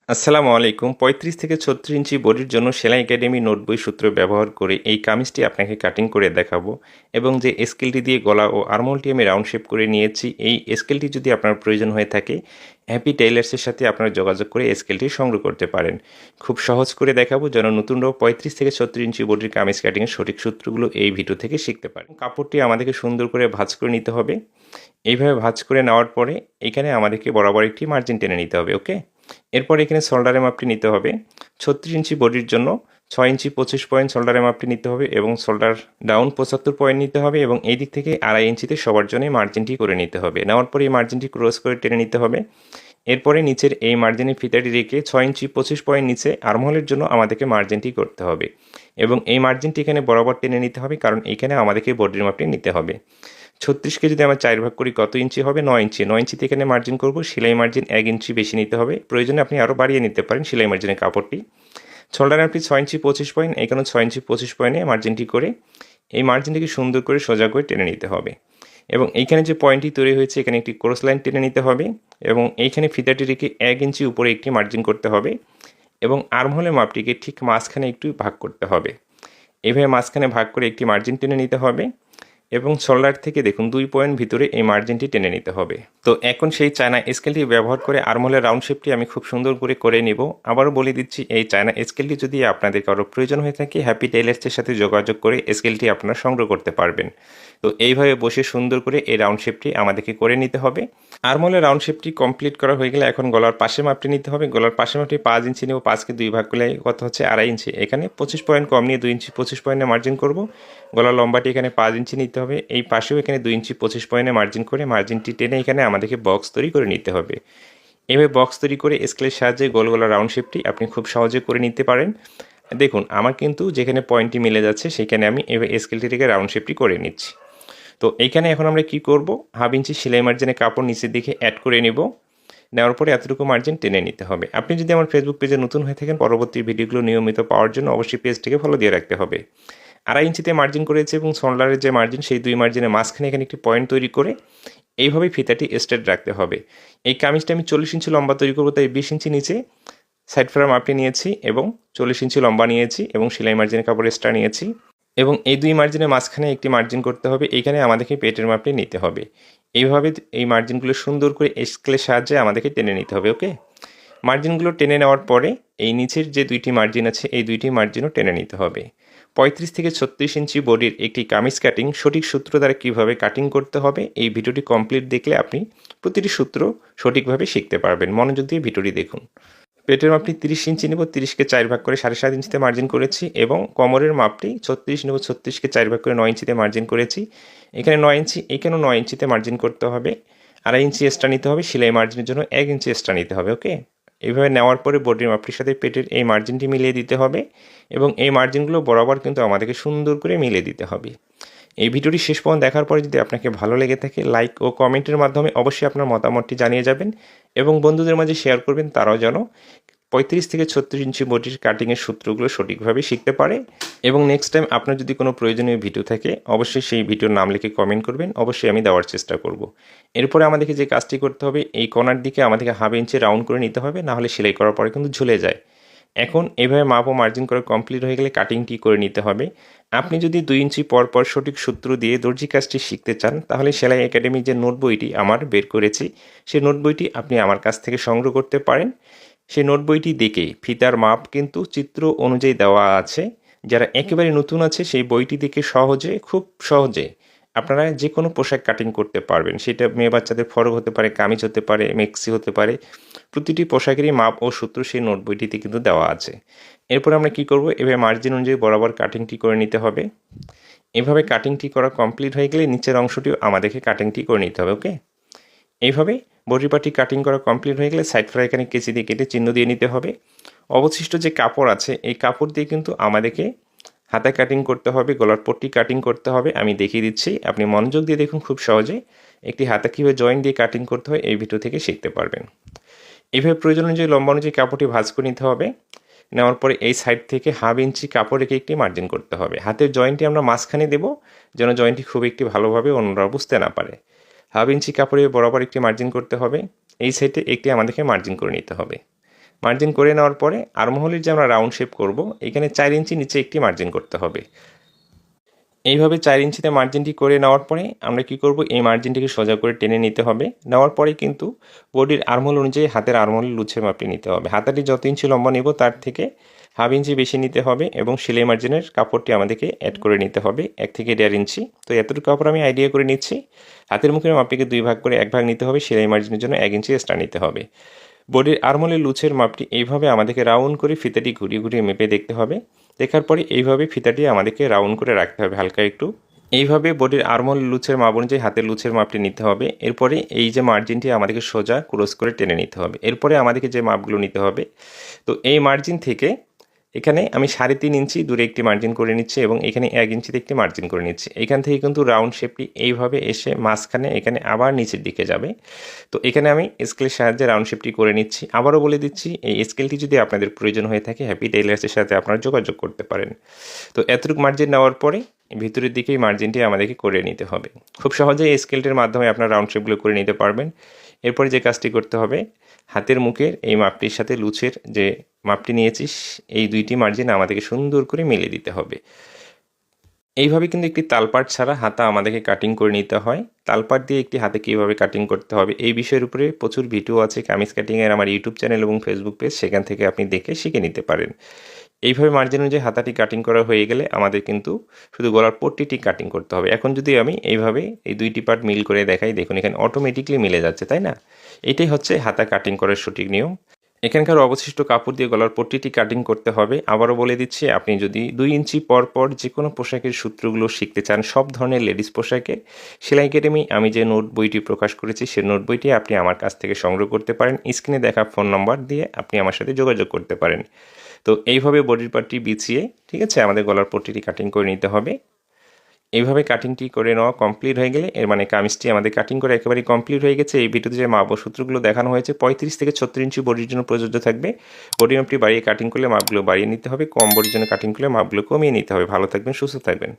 আসসালামু আলাইকুম। ৩৫ থেকে ৩৬ ইঞ্চি বডির জন্য সেলাই একাডেমি নোট বই সূত্র ব্যবহার করে এই কামিজটি আপনাকে কাটিং করে দেখাবো এবং যে স্কেলটি দিয়ে গলা ও আর্মহোলটি আমি রাউন্ড শেপ করে নিয়েছি, এই স্কেলটি যদি আপনার প্রয়োজন হয়ে থাকে হ্যাপি টেইলার্সের সাথে আপনারা যোগাযোগ করে স্কেলটি সংগ্রহ করতে পারেন। খুব সহজ করে দেখাবো যেন নতুনরাও ৩৫ থেকে ৩৬ ইঞ্চি বডির কামিজ কাটিংয়ের সঠিক সূত্রগুলো এই ভিডিও থেকে শিখতে পারেন। কাপড়টি আমাদেরকে সুন্দর করে ভাঁজ করে নিতে হবে। এইভাবে ভাঁজ করে নেওয়ার পরে এখানে আমাদেরকে বরাবর একটি মার্জিন টেনে নিতে হবে। ওকে, এরপর এখানে শোল্ডারের মাপটি নিতে হবে। ৩৬ ইঞ্চি বডির জন্য ৬ ইঞ্চি ২৫ পয়েন্ট শোল্ডারের মাপটি নিতে হবে এবং শোল্ডার ডাউন ৭৫ পয়েন্ট নিতে হবে এবং এই দিক থেকে ২.৫ ইঞ্চিতে সবার জন্য মার্জিনটি করে নিতে হবে। নেওয়ার পরে এই মার্জিনটি ক্রস করে টেনে নিতে হবে। এরপরে নিচের এই মার্জিনের ফিতাটি রেখে ৬ ইঞ্চি ২৫ পয়েন্ট নিচে আর্মহোলের জন্য আমাদেরকে মার্জিনটি করতে হবে এবং এই মার্জিনটি এখানে বরাবর টেনে নিতে হবে, কারণ এখানে আমাদেরকে বডির মাপটি নিতে হবে। ৩৬কে যদি আমরা ৪ ভাগ করি কত ইঞ্চি হবে? ৯ ইঞ্চি। ৯ ইঞ্চিতে এখানে মার্জিন করব। সেলাই মার্জিন ১ ইঞ্চি বেশি নিতে হবে। প্রয়োজনে আপনি আরও বাড়িয়ে নিতে পারেন সেলাই মার্জিনের কাপড়টি। শোল্ডারে আপনি ৬ ইঞ্চি ২৫ পয়েন্ট, এখানেও ৬ ইঞ্চি ২৫ পয়েন্টে মার্জিনটি করে এই মার্জিনটিকে সুন্দর করে সোজা করে টেনে নিতে হবে এবং এইখানে যে পয়েন্টটি তৈরি হয়েছে এখানে একটি ক্রস লাইন টেনে নিতে হবে এবং এইখানে ফিতাটি রেখে ১ ইঞ্চি উপরে একটি মার্জিন করতে হবে এবং আর্মহোলের মাপটিকে ঠিক মাঝখানে একটু ভাগ করতে হবে। এভাবে মাঝখানে ভাগ করে একটি মার্জিন টেনে নিতে হবে এবং শোল্ডার থেকে দেখুন ২ পয়েন্ট ভিতরে এই মার্জিনটি টেনে নিতে হবে। তো এখন সেই চায়না স্কেলটি ব্যবহার করে আর্মহোলের রাউন্ড শেপটি আমি খুব সুন্দর করে নেব। আবারও বলে দিচ্ছি, এই চায়না স্কেলটি যদি আপনাদের কারো প্রয়োজন হয়ে থাকে হ্যাপি টেইলার্সের সাথে যোগাযোগ করে স্কেলটি আপনারা সংগ্রহ করতে পারবেন। তো এইভাবে বসে সুন্দর করে এই রাউন্ড শেপটি আমাদেরকে করে নিতে হবে। আর্মহোলের রাউন্ড শেপটি কমপ্লিট করা হয়ে গেলে এখন গলার পাশে মাপটি নিতে হবে। গলার পাশে মাপটি ৫ ইঞ্চি নেব। ৫কে ২ ভাগ করলে কত হচ্ছে? ২.৫ ইঞ্চি। এখানে ২৫ পয়েন্ট কম নিয়ে ২ ইঞ্চি ২৫ পয়েন্টে মার্জিন করব। গলার লম্বাটি এখানে ৫ ইঞ্চি নিতে হবে। এই পাশেও এখানে ২ ইঞ্চি ২৫ পয়েন্টে মার্জিন করে মার্জিনটি টেনে এখানে আমাদেরকে বক্স তৈরি করে নিতে হবে। এভাবে বক্স তৈরি করে স্কেলের সাহায্যে গোল গলা রাউন্ড শেপটি আপনি খুব সহজে করে নিতে পারেন। দেখুন আমার কিন্তু যেখানে পয়েন্টটি মিলে যাচ্ছে সেখানে আমি এভাবে স্কেলটি থেকে রাউন্ড শেপটি করে নিচ্ছি। তো এইখানে এখন আমরা কি করব? ১/২ ইঞ্চি সেলাই মার্জিনে কাপড় নিচের দিকে অ্যাড করে নেব। নেওয়ার পরে এতটুকু মার্জিন টেনে নিতে হবে। আপনি যদি আমার ফেসবুক পেজে নতুন হয়ে থাকেন, পরবর্তী ভিডিওগুলো নিয়মিত পাওয়ার জন্য অবশ্যই পেজটিকে ফলো দিয়ে রাখতে হবে। ২.৫ ইঞ্চিতে মার্জিন করেছে এবং শোল্ডারের যে মার্জিন সেই ২ মার্জিনের মাঝখানে এখানে একটি পয়েন্ট তৈরি করে এইভাবে ফিতাটি স্ট্রেট রাখতে হবে। এই কামিজটা আমি ৪০ ইঞ্চি লম্বা তৈরি করব, তাই ২০ ইঞ্চি নিচে সাইড ফ্রেম মাপটি নিয়েছি এবং ৪০ ইঞ্চি লম্বা নিয়েছি এবং সেলাই মার্জিনের কাপড় এক্সট্রা নিয়েছি এবং এই ২ মার্জিনের মাঝখানে একটি মার্জিন করতে হবে। এইখানে আমাদেরকে পেটের মাপটি নিতে হবে। এইভাবে এই মার্জিনগুলো সুন্দর করে স্কেলের সাহায্যে আমাদেরকে টেনে নিতে হবে। ওকে, মার্জিনগুলো টেনে নেওয়ার পরে এই নিচের যে ২টি মার্জিন আছে এই ২টি মার্জিনও টেনে নিতে হবে। ৩৫ থেকে ৩৬ ইঞ্চি বডির একটি কামিজ কাটিং সঠিক সূত্র দ্বারা কীভাবে কাটিং করতে হবে এই ভিডিওটি কমপ্লিট দেখলে আপনি প্রতিটি সূত্র সঠিকভাবে শিখতে পারবেন। মনোযোগ দিয়ে ভিডিওটি দেখুন। পেটের মাপটি ৩০ ইঞ্চি নেব। ৩০কে ৪ ভাগ করে ৭.৫ ইঞ্চিতে মার্জিন করেছি এবং কোমরের মাপটি ৩৬ নেব। ৩৬কে ৪ ভাগ করে ৯ ইঞ্চিতে মার্জিন করেছি। এখানে ৯ ইঞ্চি, এখানেও ৯ ইঞ্চিতে মার্জিন করতে হবে। ২.৫ ইঞ্চি এক্সট্রা নিতে হবে। সেলাই মার্জিনের জন্য ১ ইঞ্চি এক্সট্রা নিতে হবে। ওকে, এইভাবে নেওয়ার পরে বডির মাপটির সাথে পেটের এই মার্জিনটি মিলিয়ে দিতে হবে এবং এই মার্জিনগুলো বরাবর কিন্তু আমাদেরকে সুন্দর করে মিলিয়ে দিতে হবে। এই ভিডিওটি শেষ পর্যন্ত দেখার পরে যদি আপনাকে ভালো লেগে থাকে লাইক ও কমেন্টের মাধ্যমে অবশ্যই আপনার মতামতটি জানিয়ে যাবেন এবং বন্ধুদের মাঝে শেয়ার করবেন, তারাও যেন ৩৫ থেকে ৩৬ ইঞ্চি বডির কাটিংয়ের সূত্রগুলো সঠিকভাবে শিখতে পারে। এবং নেক্সট টাইম আপনার যদি কোনো প্রয়োজনীয় ভিডিও থাকে অবশ্যই সেই ভিডিওর নাম লিখে কমেন্ট করবেন, অবশ্যই আমি দেওয়ার চেষ্টা করব। এরপরে আমাদেরকে যে কাজটি করতে হবে, এই কর্নার দিকে আমাদেরকে ১/২ ইঞ্চি রাউন্ড করে নিতে হবে, নাহলে সেলাই করার পরে কিন্তু ঝুলে যায়। এখন এভাবে মাপ ও মার্জিন করা কমপ্লিট হয়ে গেলে কাটিংটি করে নিতে হবে। আপনি যদি ২ ইঞ্চি পর পর সঠিক সূত্র দিয়ে দর্জি কাজটি শিখতে চান তাহলে সেলাই একাডেমি যে নোট বইটি আমার বের করেছি সেই নোট বইটি আপনি আমার কাছ থেকে সংগ্রহ করতে পারেন। সেই নোট বইটি দেখে ফিতার মাপ কিন্তু চিত্র অনুযায়ী দেওয়া আছে। যারা একেবারে নতুন আছে সেই বইটি দেখে খুব সহজে আপনারা যে কোনো পোশাক কাটিং করতে পারবেন। সেটা মেয়ে বাচ্চাদের ফরক হতে পারে, কামিজ হতে পারে, মেক্সি হতে পারে। প্রতিটি পোশাকেরই মাপ ও সূত্র সেই নোট বইটিতে কিন্তু দেওয়া আছে। এরপর আমরা কি করব? এভাবে মার্জিন অনুযায়ী বরাবর কাটিংটি করে নিতে হবে। এভাবে কাটিংটি করা কমপ্লিট হয়ে গেলে নিচের অংশটিও আমাদেরকে কাটিংটি করে নিতে হবে। ওকে, এইভাবে বডি পার্টি কাটিং করা কমপ্লিট হয়ে গেলে সাইড ফ্রাই এখানে কেচি দিয়ে কেটে চিহ্ন দিয়ে নিতে হবে। অবশিষ্ট যে কাপড় আছে এই কাপড় দিয়ে কিন্তু আমাদেরকে হাতা কাটিং করতে হবে, গলার পট্টি কাটিং করতে হবে। আমি দেখিয়ে দিচ্ছি, আপনি মনোযোগ দিয়ে দেখুন। খুব সহজে একটি হাতা কীভাবে জয়েন্ট দিয়ে কাটিং করতে হয় এই ভিডিও থেকে শিখতে পারবেন। এইভাবে প্রয়োজন অনুযায়ী লম্বা অনুযায়ী কাপড়টি ভাঁজ করে নিতে হবে। নেওয়ার পরে এই সাইড থেকে ১/২ ইঞ্চি কাপড় রেখে একটি মার্জিন করতে হবে। হাতের জয়েন্টটি আমরা মাঝখানে দেবো যেন জয়েন্টটি খুব একটি ভালোভাবে অন্যরা বুঝতে না পারে। ১/২ ইঞ্চি কাপড়ে বরাবর একটি মার্জিন করতে হবে। এই সাইডে একটি আমাদেরকে মার্জিন করে নিতে হবে। মার্জিন করে নেওয়ার পরে আর্মহোলের যে আমরা রাউন্ড শেপ করব, এখানে 4 ইঞ্চি নিচে একটি মার্জিন করতে হবে। এইভাবে 4 ইঞ্চিতে মার্জিনটি করে নেওয়ার পরে আমরা কি করব, এই মার্জিনটিকে সোজা করে টেনে নিতে হবে। নেওয়ার পরে কিন্তু বডির আর্মহোল অনুযায়ী হাতের আর্মহোলের লুচের মাপটি নিতে হবে। হাতাটি যত ইঞ্চি লম্বা নেব তার থেকে হাফ ইঞ্চি বেশি নিতে হবে এবং সেলাই মার্জিনের কাপড়টি আমাদেরকে অ্যাড করে নিতে হবে 1 থেকে 1.5 ইঞ্চি। তো এতটুকু কাপড় আমি আইডিয়া করে নিচ্ছি। হাতের মুখের মাপটিকে 2 ভাগ করে 1 ভাগ নিতে হবে, সেলাই মার্জিনের জন্য 1 ইঞ্চি এক্সট্রা নিতে হবে। বডির আর্মহোলের লুচের মাপটি এইভাবে আমাদেরকে রাউন্ড করে ফিতাটি ঘুরিয়ে ঘুরিয়ে মেপে দেখতে হবে। দেখার পরে এইভাবে ফিতাটি আমাদেরকে রাউন্ড করে রাখতে হবে হালকা একটু। এইভাবে বডির আর্মহোল লুচের মাপ অনুযায়ী হাতের লুচের মাপটি নিতে হবে। এরপরে এই যে মার্জিনটি আমাদেরকে সোজা ক্রস করে টেনে নিতে হবে। এরপরে আমাদেরকে যে মাপগুলো নিতে হবে, তো এই মার্জিন থেকে এখানে আমি 3.5 ইঞ্চি দূরে একটি মার্জিন করে নিচ্ছি এবং এখানে 1 ইঞ্চিতে একটি মার্জিন করে নিচ্ছি। এখান থেকে কিন্তু রাউন্ড শেপটি এইভাবে এসে মাঝখানে এখানে আবার নিচের দিকে যাবে। তো এখানে আমি স্কেলের সাহায্যে রাউন্ড শেপটি করে নিচ্ছি। আবারও বলে দিচ্ছি, এই স্কেলটি যদি আপনাদের প্রয়োজন হয়ে থাকে হ্যাপি টেইলার্সের সাথে আপনারা যোগাযোগ করতে পারেন। তো এতটুকু মার্জিন নেওয়ার পরে ভিতরের দিকেই মার্জিনটি আমাদেরকে করে নিতে হবে। খুব সহজেই এই স্কেলটির মাধ্যমে আপনারা রাউন্ড শেপগুলো করে নিতে পারবেন। এরপরে যে কাজটি করতে হবে, হাতের মুখের এই মাপটির সাথে লুচের যে মাপটি নিয়েছিস এই দুইটি মার্জিন আমাদেরকে সুন্দর করে মিলিয়ে দিতে হবে। এইভাবে কিন্তু একটি তালপাট ছাড়া হাতা আমাদেরকে কাটিং করে নিতে হয়। তালপাট দিয়ে একটি হাতে কীভাবে কাটিং করতে হবে এই বিষয়ের উপরে প্রচুর ভিডিও আছে কামিজ কাটিংয়ের আমার ইউটিউব চ্যানেল এবং ফেসবুক পেজ, সেখান থেকে আপনি দেখে শিখে নিতে পারেন। এইভাবে মার্জিন অনুযায়ী হাতাটি কাটিং করা হয়ে গেলে আমাদের কিন্তু শুধু গলার পট্টিটি কাটিং করতে হবে। এখন যদি আমি এইভাবে এই দুইটি পার্ট মিল করে দেখাই, দেখুন এখানে অটোমেটিকলি মিলে যাচ্ছে, তাই না? এটাই হচ্ছে হাতা কাটিং করার সঠিক নিয়ম। এখানকার অবশিষ্ট কাপড় দিয়ে গলার পট্টিটি কাটিং করতে হবে। আবারও বলে দিচ্ছি, আপনি যদি 2 ইঞ্চি পর পর যে কোনো পোশাকের সূত্রগুলো শিখতে চান, সব ধরনের লেডিস পোশাকে, সেলাই একাডেমি আমি যে নোট বইটি প্রকাশ করেছি সেই নোট বইটি আপনি আমার কাছ থেকে সংগ্রহ করতে পারেন। স্ক্রিনে দেখা ফোন নম্বর দিয়ে আপনি আমার সাথে যোগাযোগ করতে পারেন। তো এইভাবে বডির পার্টটি বিছিয়ে, ঠিক আছে, আমাদের গলার পট্টিটি কাটিং করে নিতে হবে। এইভাবে কাটিংটি করে নেওয়া কমপ্লিট হয়ে গেলে এর মানে কামিজটি আমাদের কাটিং করে একেবারেই কমপ্লিট হয়ে গেছে। এই ভিডিওতে যে মাপ ও সূত্রগুলো দেখানো হয়েছে 35 থেকে 36 ইঞ্চি বডির জন্য প্রযোজ্য থাকবে। বডি মাপটি বাড়িয়ে কাটিং করলে মাপগুলো বাড়িয়ে নিতে হবে, কম বডির জন্য কাটিং করলে মাপগুলো কমিয়ে নিতে হবে। ভালো থাকবেন, সুস্থ থাকবেন।